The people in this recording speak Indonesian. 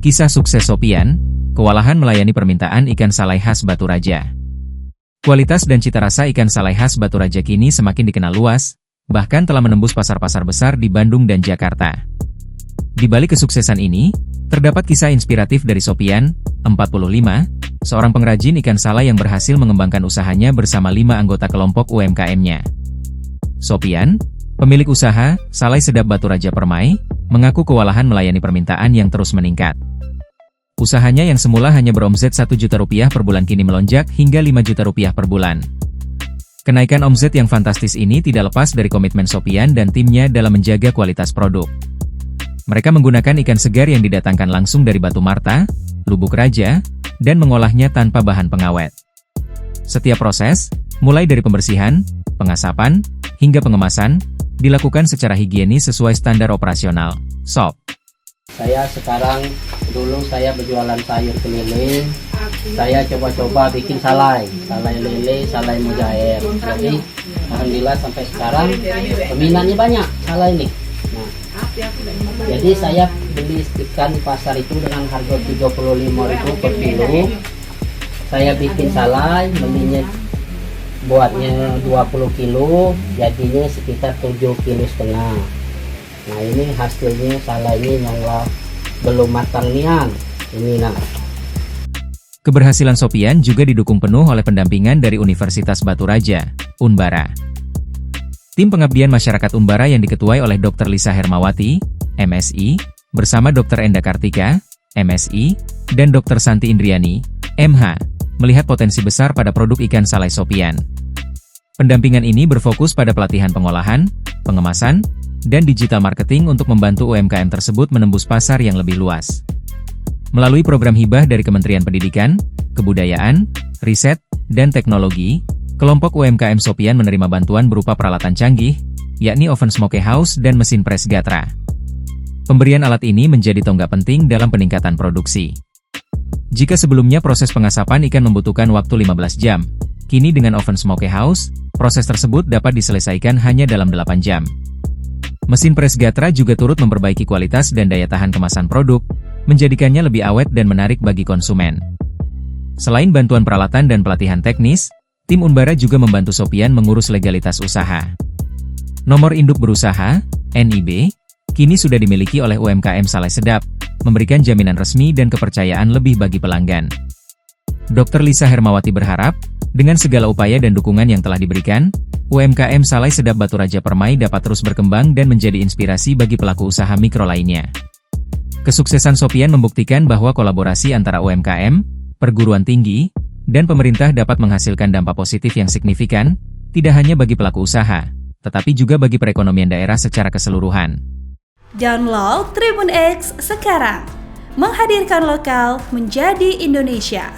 Kisah sukses Sopian, kewalahan melayani permintaan ikan salai khas Batu Raja. Kualitas dan cita rasa ikan salai khas Batu Raja kini semakin dikenal luas, bahkan telah menembus pasar-pasar besar di Bandung dan Jakarta. Di balik kesuksesan ini, terdapat kisah inspiratif dari Sopian, 45, seorang pengrajin ikan salai yang berhasil mengembangkan usahanya bersama 5 anggota kelompok UMKM-nya. Sopian, pemilik usaha Salai Sedap Batu Raja Permai, mengaku kewalahan melayani permintaan yang terus meningkat. Usahanya yang semula hanya beromset Rp1 juta per bulan kini melonjak hingga Rp5 juta per bulan. Kenaikan omset yang fantastis ini tidak lepas dari komitmen Sopian dan timnya dalam menjaga kualitas produk. Mereka menggunakan ikan segar yang didatangkan langsung dari Batu Marta, Lubuk Raja, dan mengolahnya tanpa bahan pengawet. Setiap proses, mulai dari pembersihan, pengasapan, hingga pengemasan, dilakukan secara higienis sesuai standar operasional, SOP. Saya sekarang, dulu saya berjualan sayur keliling, saya coba-coba bikin salai lele, salai mujair. Jadi, alhamdulillah sampai sekarang peminatnya banyak salai ini. Nah, jadi saya beli ikan di pasar itu dengan harga Rp35.000 per kilo. Saya bikin salai, belinya buatnya 20 kilo, jadinya sekitar 7,5 kilo. Nah ini hasilnya salai ini yang belum matang nian. Ini nah. Keberhasilan Sopian juga didukung penuh oleh pendampingan dari Universitas Batu Raja, Unbara. Tim pengabdian masyarakat Unbara yang diketuai oleh Dr. Lisa Hermawati, MSI, bersama Dr. Enda Kartika, MSI, dan Dr. Santi Indriani, MH, melihat potensi besar pada produk ikan salai Sopian. Pendampingan ini berfokus pada pelatihan pengolahan, pengemasan, dan digital marketing untuk membantu UMKM tersebut menembus pasar yang lebih luas. Melalui program hibah dari Kementerian Pendidikan, Kebudayaan, Riset, dan Teknologi, kelompok UMKM Sopian menerima bantuan berupa peralatan canggih, yakni oven smokehouse dan mesin pres Gatra. Pemberian alat ini menjadi tonggak penting dalam peningkatan produksi. Jika sebelumnya proses pengasapan ikan membutuhkan waktu 15 jam, kini dengan oven smokehouse, proses tersebut dapat diselesaikan hanya dalam 8 jam. Mesin pres Gatra juga turut memperbaiki kualitas dan daya tahan kemasan produk, menjadikannya lebih awet dan menarik bagi konsumen. Selain bantuan peralatan dan pelatihan teknis, tim Unbara juga membantu Sopian mengurus legalitas usaha. Nomor induk berusaha, NIB, kini sudah dimiliki oleh UMKM Salai Sedap, memberikan jaminan resmi dan kepercayaan lebih bagi pelanggan. Dr. Lisa Hermawati berharap, dengan segala upaya dan dukungan yang telah diberikan, UMKM Salai Sedap Batu Raja Permai dapat terus berkembang dan menjadi inspirasi bagi pelaku usaha mikro lainnya. Kesuksesan Sopian membuktikan bahwa kolaborasi antara UMKM, perguruan tinggi, dan pemerintah dapat menghasilkan dampak positif yang signifikan, tidak hanya bagi pelaku usaha, tetapi juga bagi perekonomian daerah secara keseluruhan. Download Tribun X sekarang, menghadirkan lokal menjadi Indonesia.